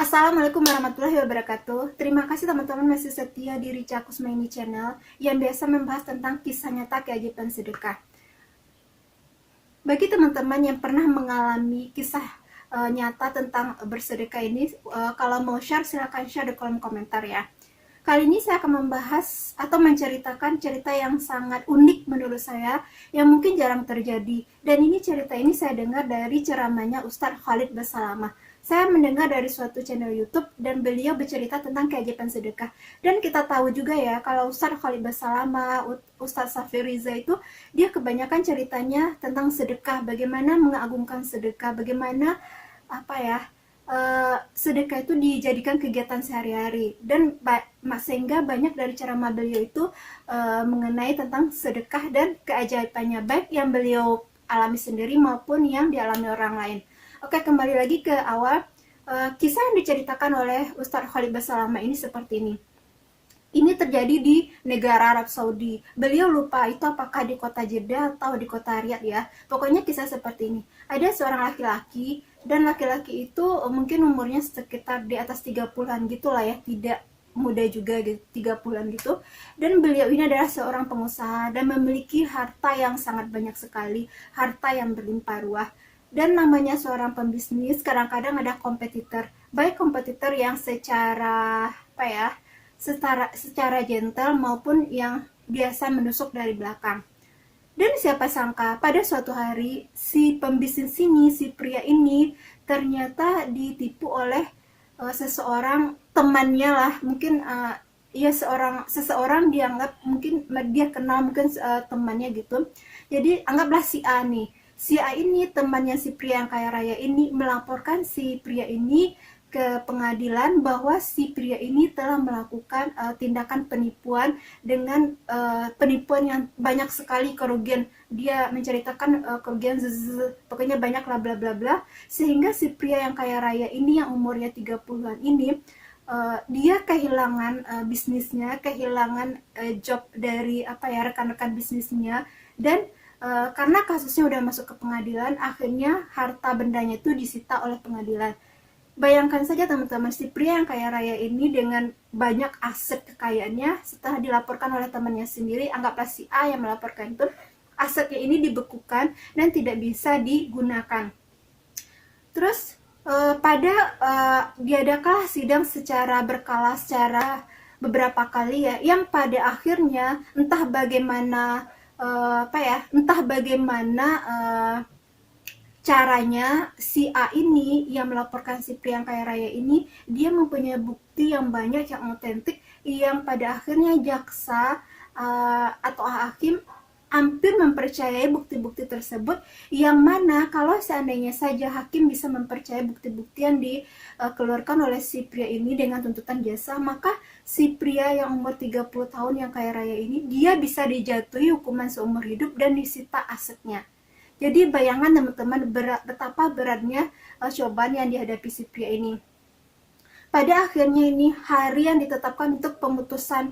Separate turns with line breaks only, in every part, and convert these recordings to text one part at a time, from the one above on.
Assalamualaikum warahmatullahi wabarakatuh. Terima kasih teman-teman masih setia di Rica Kusmaini Channel yang biasa membahas tentang kisah nyata keajaiban sedekah. Bagi teman-teman yang pernah mengalami kisah nyata tentang bersedekah ini, kalau mau share silahkan share di kolom komentar ya. Kali ini saya akan membahas atau menceritakan cerita yang sangat unik menurut saya, yang mungkin jarang terjadi. Dan ini cerita ini saya dengar dari ceramahnya Ustadz Khalid Basalamah. Saya mendengar dari suatu channel YouTube dan beliau bercerita tentang keajaiban sedekah. Dan kita tahu juga ya, kalau Ustadz Khalid Basalamah, Ustadz Safir Riza itu, dia kebanyakan ceritanya tentang sedekah, bagaimana mengagungkan sedekah, bagaimana sedekah itu dijadikan kegiatan sehari-hari. Dan sehingga banyak dari ceramah beliau itu mengenai tentang sedekah dan keajaibannya, baik yang beliau alami sendiri maupun yang dialami orang lain. Oke, kembali lagi ke awal. Kisah yang diceritakan oleh Ustadz Khalid Basalamah ini seperti ini. Ini terjadi di negara Arab Saudi. Beliau lupa itu apakah di kota Jeddah atau di kota Riyadh ya. Pokoknya kisah seperti ini. Ada seorang laki-laki, dan laki-laki itu mungkin umurnya sekitar di atas 30-an gitu lah ya. Tidak muda juga, 30-an gitu. Dan beliau ini adalah seorang pengusaha dan memiliki harta yang sangat banyak sekali. Harta yang berlimpah ruah. Dan namanya seorang pembisnis, kadang-kadang ada kompetitor. Baik kompetitor yang secara secara gentle maupun yang biasa menusuk dari belakang. Dan siapa sangka pada suatu hari si pembisnis ini, si pria ini ternyata ditipu oleh seseorang temannya lah, mungkin seseorang dianggap mungkin dia kenal, mungkin temannya gitu. Jadi anggaplah si A nih. Si A ini temannya si pria yang kaya raya ini melaporkan si pria ini ke pengadilan bahwa si pria ini telah melakukan tindakan penipuan dengan penipuan yang banyak sekali kerugian. Dia menceritakan kerugian pokoknya banyak lah bla bla bla, sehingga si pria yang kaya raya ini yang umurnya 30-an ini dia kehilangan bisnisnya, kehilangan job dari rekan-rekan bisnisnya. Dan karena kasusnya udah masuk ke pengadilan, akhirnya harta bendanya itu disita oleh pengadilan. Bayangkan saja teman-teman, si pria yang kaya raya ini dengan banyak aset kekayaannya, setelah dilaporkan oleh temannya sendiri, anggaplah si A yang melaporkan itu, asetnya ini dibekukan dan tidak bisa digunakan. Terus diadakanlah sidang secara berkala, secara beberapa kali ya, yang pada akhirnya entah bagaimana caranya si A ini yang melaporkan si pria yang kaya raya ini, dia mempunyai bukti yang banyak, yang otentik, yang pada akhirnya jaksa atau hakim hampir mempercayai bukti-bukti tersebut, yang mana kalau seandainya saja hakim bisa mempercayai bukti-bukti yang dikeluarkan oleh si pria ini dengan tuntutan jasa, maka si pria yang umur 30 tahun yang kaya raya ini, dia bisa dijatuhi hukuman seumur hidup dan disita asetnya. Jadi bayangkan teman-teman betapa beratnya cobaan yang dihadapi si pria ini. Pada akhirnya ini hari yang ditetapkan untuk pemutusan,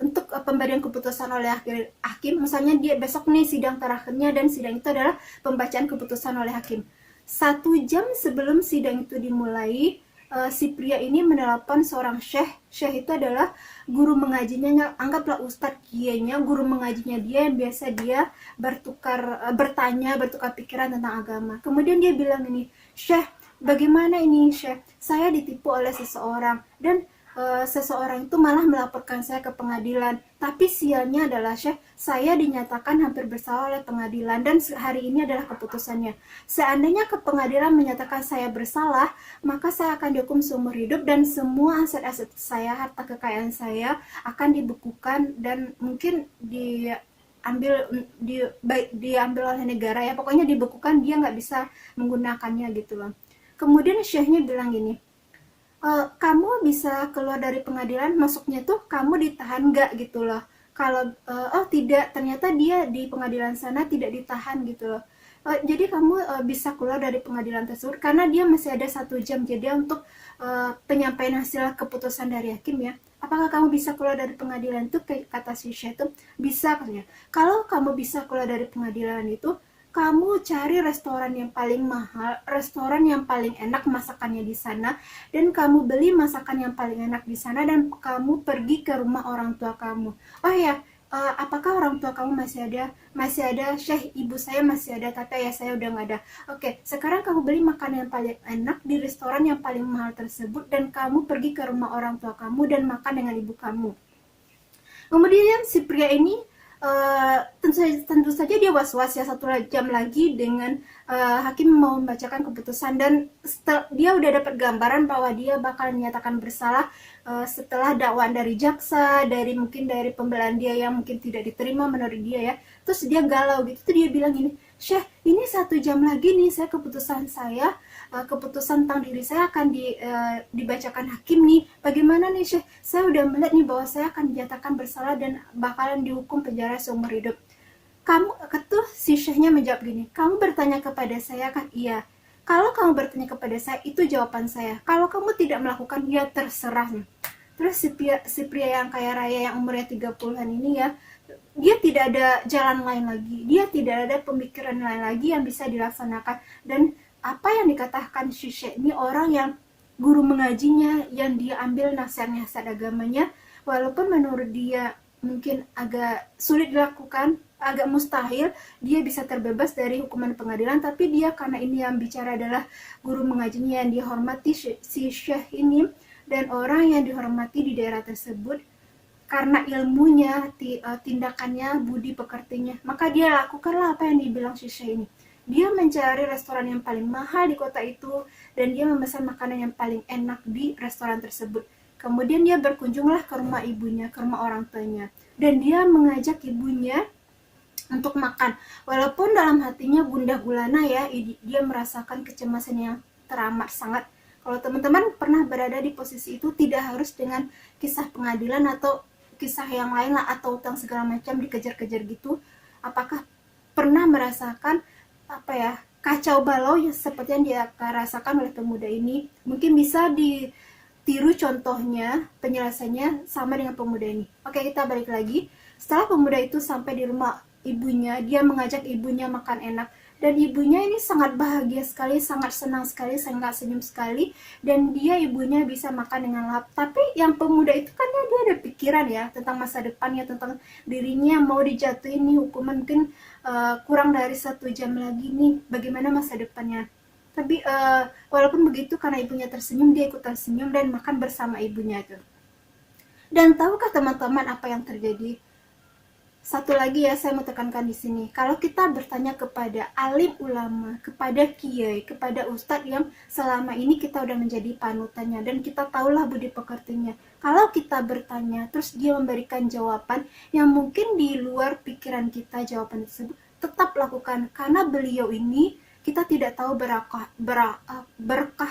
untuk pemberian keputusan oleh hakim, misalnya dia besok nih sidang terakhirnya, dan sidang itu adalah pembacaan keputusan oleh hakim. 1 jam sebelum sidang itu dimulai, si pria ini menelepon seorang syekh. Syekh itu adalah guru mengajinya, anggaplah ustadz kiainya, guru mengajinya dia yang biasa dia bertukar pikiran tentang agama. Kemudian dia bilang ini, Syekh, bagaimana ini Syekh? Saya ditipu oleh seseorang, dan seseorang itu malah melaporkan saya ke pengadilan. Tapi sialnya adalah Syekh, saya dinyatakan hampir bersalah oleh pengadilan, dan hari ini adalah keputusannya. Seandainya ke pengadilan menyatakan saya bersalah, maka saya akan dihukum seumur hidup, dan semua aset-aset saya, harta kekayaan saya akan dibekukan dan mungkin diambil oleh negara ya. Pokoknya dibekukan, dia nggak bisa menggunakannya gitu loh. Kemudian Syekhnya bilang gini, kamu bisa keluar dari pengadilan, masuknya tuh kamu ditahan nggak gitu loh. Kalau tidak, ternyata dia di pengadilan sana tidak ditahan gitu loh. Jadi kamu bisa keluar dari pengadilan tersebut karena dia masih ada 1 jam jadi untuk penyampaian hasil keputusan dari hakim ya. Apakah kamu bisa keluar dari pengadilan itu? Kata si Syekh itu bisa katanya. Kalau kamu bisa keluar dari pengadilan itu, kamu cari restoran yang paling mahal, restoran yang paling enak masakannya di sana, dan kamu beli masakan yang paling enak di sana, dan kamu pergi ke rumah orang tua kamu. Oh ya, apakah orang tua kamu masih ada? Masih ada, Syekh, ibu saya masih ada, tapi ayah saya udah nggak ada. Oke, sekarang kamu beli makanan yang paling enak di restoran yang paling mahal tersebut, dan kamu pergi ke rumah orang tua kamu dan makan dengan ibu kamu. Kemudian si pria ini tentu saja dia was-was ya, 1 jam lagi dengan hakim mau membacakan keputusan, dan dia udah dapat gambaran bahwa dia bakal dinyatakan bersalah setelah dakwaan dari jaksa, mungkin dari pembelaan dia yang mungkin tidak diterima menurut dia ya. Terus dia galau gitu, tuh dia bilang gini, Syekh, ini 1 jam lagi nih keputusan saya, keputusan tentang diri saya akan dibacakan hakim nih. Bagaimana nih Syekh? Saya udah melihat nih bahwa saya akan dinyatakan bersalah dan bakalan dihukum penjara seumur hidup. Si Syekhnya menjawab gini, kamu bertanya kepada saya kan? Iya. Kalau kamu bertanya kepada saya, itu jawaban saya. Kalau kamu tidak melakukan, ya terserah. Terus si pria yang kaya raya yang umurnya 30-an ini ya, dia tidak ada jalan lain lagi, dia tidak ada pemikiran lain lagi yang bisa dilaksanakan. Dan apa yang dikatakan Syekh ini, orang yang guru mengajinya, yang dia ambil nasihat-nasihat agamanya, walaupun menurut dia mungkin agak sulit dilakukan, agak mustahil dia bisa terbebas dari hukuman pengadilan, tapi dia karena ini yang bicara adalah guru mengajinya yang dihormati, si Syekh ini, dan orang yang dihormati di daerah tersebut, karena ilmunya, tindakannya, budi pekertinya, maka dia lakukanlah apa yang dibilang Syekh ini. Dia mencari restoran yang paling mahal di kota itu, dan dia memesan makanan yang paling enak di restoran tersebut. Kemudian dia berkunjunglah ke rumah ibunya, ke rumah orang tuanya, dan dia mengajak ibunya untuk makan. Walaupun dalam hatinya gundah gulana ya, dia merasakan kecemasan yang teramat sangat. Kalau teman-teman pernah berada di posisi itu, tidak harus dengan kisah pengadilan atau kisah yang lain lah, atau utang segala macam dikejar-kejar gitu. Apakah pernah merasakan kacau balau yang seperti yang dia rasakan oleh pemuda ini? Mungkin bisa ditiru contohnya, penjelasannya sama dengan pemuda ini. Oke, kita balik lagi. Setelah pemuda itu sampai di rumah ibunya, dia mengajak ibunya makan enak, dan ibunya ini sangat bahagia sekali, sangat senang sekali, sangat senyum sekali, dan ibunya bisa makan dengan lahap. Tapi yang pemuda itu kan dia ada pikiran ya tentang masa depannya, tentang dirinya mau dijatuhin nih hukuman mungkin kurang dari 1 jam lagi nih, bagaimana masa depannya. Tapi walaupun begitu, karena ibunya tersenyum, dia ikut tersenyum dan makan bersama ibunya tuh. Dan tahukah teman-teman apa yang terjadi? Satu lagi ya, saya mau tekankan di sini. Kalau kita bertanya kepada alim ulama, kepada kiai, kepada ustadz yang selama ini kita udah menjadi panutannya, dan kita tahulah budi pekertinya. Kalau kita bertanya, terus dia memberikan jawaban yang mungkin di luar pikiran kita, jawaban tersebut, tetap lakukan. Karena beliau ini, kita tidak tahu berkah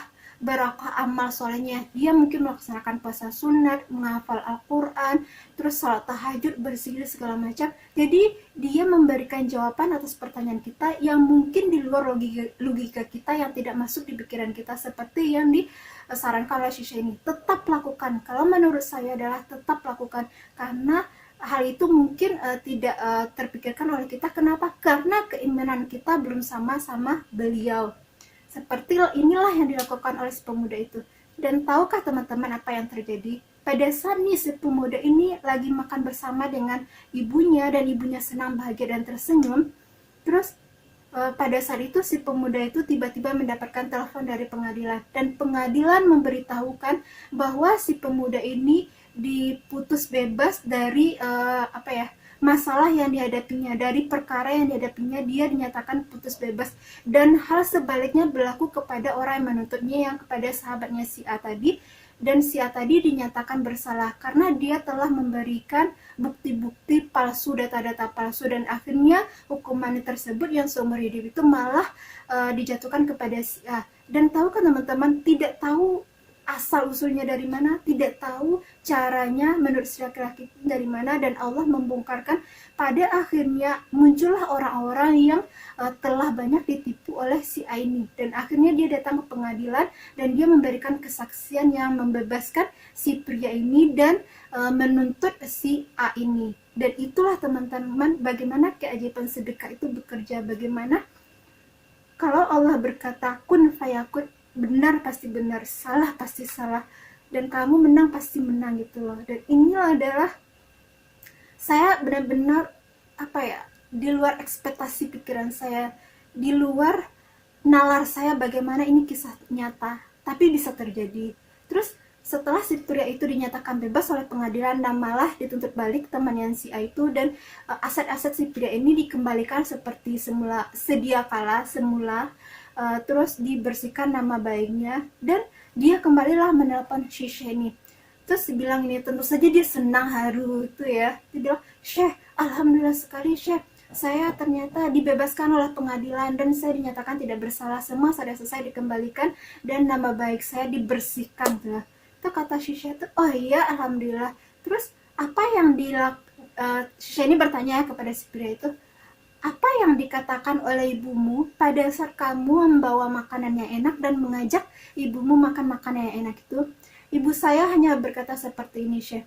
amal solehnya. Dia mungkin melaksanakan puasa sunat, menghafal Al-Quran, terus salat tahajud, berzikir segala macam. Jadi dia memberikan jawaban atas pertanyaan kita yang mungkin di luar logika kita, yang tidak masuk di pikiran kita, seperti yang disarankan oleh Syekh ini. Tetap lakukan. Kalau menurut saya adalah tetap lakukan, karena hal itu mungkin tidak terpikirkan oleh kita. Kenapa? Karena keimanan kita belum sama-sama beliau. Seperti inilah yang dilakukan oleh si pemuda itu. Dan tahukah teman-teman apa yang terjadi? Pada saat si pemuda ini lagi makan bersama dengan ibunya, dan ibunya senang, bahagia, dan tersenyum. Terus pada saat itu si pemuda itu tiba-tiba mendapatkan telepon dari pengadilan. Dan pengadilan memberitahukan bahwa si pemuda ini diputus bebas dari masalah yang dihadapinya, dari perkara yang dihadapinya, dia dinyatakan putus bebas. Dan hal sebaliknya berlaku kepada orang yang menuntutnya, yang kepada sahabatnya si A tadi. Dan si A tadi dinyatakan bersalah karena dia telah memberikan bukti-bukti palsu, data-data palsu, dan akhirnya hukuman tersebut yang seumur hidup itu malah dijatuhkan kepada si A. Dan tahu kan teman-teman, tidak tahu asal usulnya dari mana, tidak tahu caranya menurut si laki-laki dari mana, dan Allah membongkarkan. Pada akhirnya muncullah orang-orang yang telah banyak ditipu oleh si A ini, dan akhirnya dia datang ke pengadilan dan dia memberikan kesaksian yang membebaskan si pria ini dan menuntut si A ini. Dan itulah teman-teman bagaimana keajaiban sedekah itu bekerja. Bagaimana kalau Allah berkata kun fayakun, benar pasti benar, salah pasti salah, dan kamu menang pasti menang gitu loh. Dan inilah adalah saya benar-benar apa ya, di luar ekspektasi pikiran saya, di luar nalar saya bagaimana ini kisah nyata tapi bisa terjadi. Terus setelah si pria itu dinyatakan bebas oleh pengadilan dan malah dituntut balik temannya si A itu, dan aset-aset si pria ini dikembalikan seperti semula, sedia kala semula, terus dibersihkan nama baiknya, dan dia kembalilah menelpon si Sheni. Terus bilang ini, tentu saja dia senang haru itu ya, dia bilang, Syekh, alhamdulillah sekali Syekh, saya ternyata dibebaskan oleh pengadilan dan saya dinyatakan tidak bersalah, semua sudah selesai dikembalikan dan nama baik saya dibersihkan tuh. Itu kata Shisha tuh, oh iya alhamdulillah. Terus apa yang Shisha ini bertanya kepada si pria itu, apa yang dikatakan oleh ibumu pada saat kamu membawa makanan yang enak dan mengajak ibumu makan makanan yang enak itu? Ibu saya hanya berkata seperti ini, Syekh.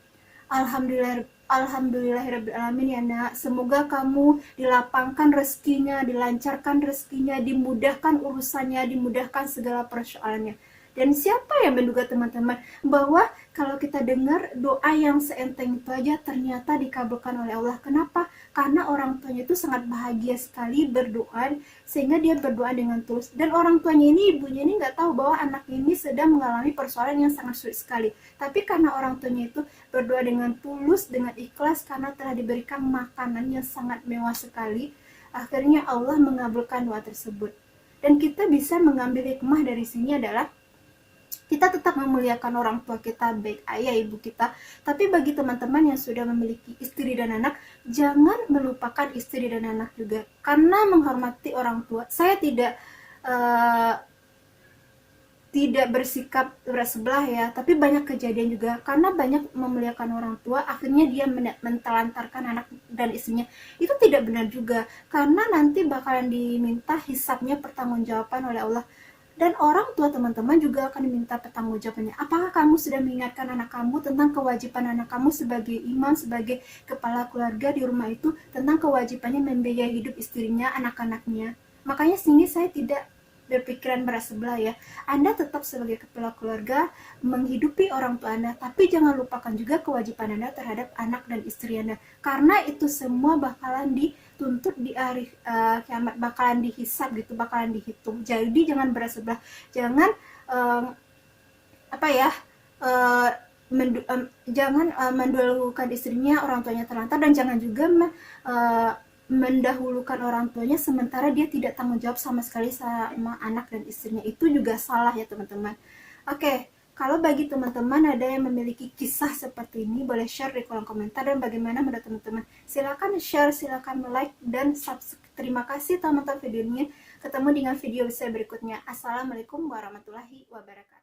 Alhamdulillah, alhamdulillahirrabbilalamin ya nak. Semoga kamu dilapangkan rezekinya, dilancarkan rezekinya, dimudahkan urusannya, dimudahkan segala persoalannya. Dan siapa yang menduga teman-teman bahwa kalau kita dengar doa yang seenteng itu aja ternyata dikabulkan oleh Allah. Kenapa? Karena orang tuanya itu sangat bahagia sekali berdoa, sehingga dia berdoa dengan tulus. Dan orang tuanya ini, ibunya ini nggak tahu bahwa anak ini sedang mengalami persoalan yang sangat sulit sekali. Tapi karena orang tuanya itu berdoa dengan tulus, dengan ikhlas, karena telah diberikan makanan yang sangat mewah sekali, akhirnya Allah mengabulkan doa tersebut. Dan kita bisa mengambil hikmah dari sini adalah kita tetap memuliakan orang tua kita, baik ayah ibu kita. Tapi bagi teman-teman yang sudah memiliki istri dan anak, jangan melupakan istri dan anak juga, karena menghormati orang tua. Saya tidak bersikap bersebelah ya, tapi banyak kejadian juga karena banyak memuliakan orang tua, akhirnya dia mentelantarkan anak dan istrinya. Itu tidak benar juga, karena nanti bakalan diminta hisabnya, pertanggungjawaban oleh Allah. Dan orang tua teman-teman juga akan diminta pertanggungjawabannya. Apakah kamu sudah mengingatkan anak kamu tentang kewajiban anak kamu sebagai imam, sebagai kepala keluarga di rumah itu, tentang kewajibannya membiayai hidup istrinya, anak-anaknya? Makanya sini saya tidak berpikiran bersebelah ya. Anda tetap sebagai kepala keluarga menghidupi orang tua Anda, tapi jangan lupakan juga kewajiban Anda terhadap anak dan istri Anda, karena itu semua bakalan dituntut di hari kiamat, bakalan dihisab gitu, bakalan dihitung. Jadi jangan bersebelah, jangan jangan mendahulukan istrinya, orang tuanya terlantar, dan jangan juga mendahulukan orang tuanya sementara dia tidak tanggung jawab sama sekali sama anak dan istrinya. Itu juga salah ya teman-teman. Oke, kalau bagi teman-teman ada yang memiliki kisah seperti ini, boleh share di kolom komentar. Dan bagaimana menurut teman-teman? Silakan share, silakan like dan subscribe. Terima kasih teman-teman videonya. Ketemu dengan video saya berikutnya. Assalamualaikum warahmatullahi wabarakatuh.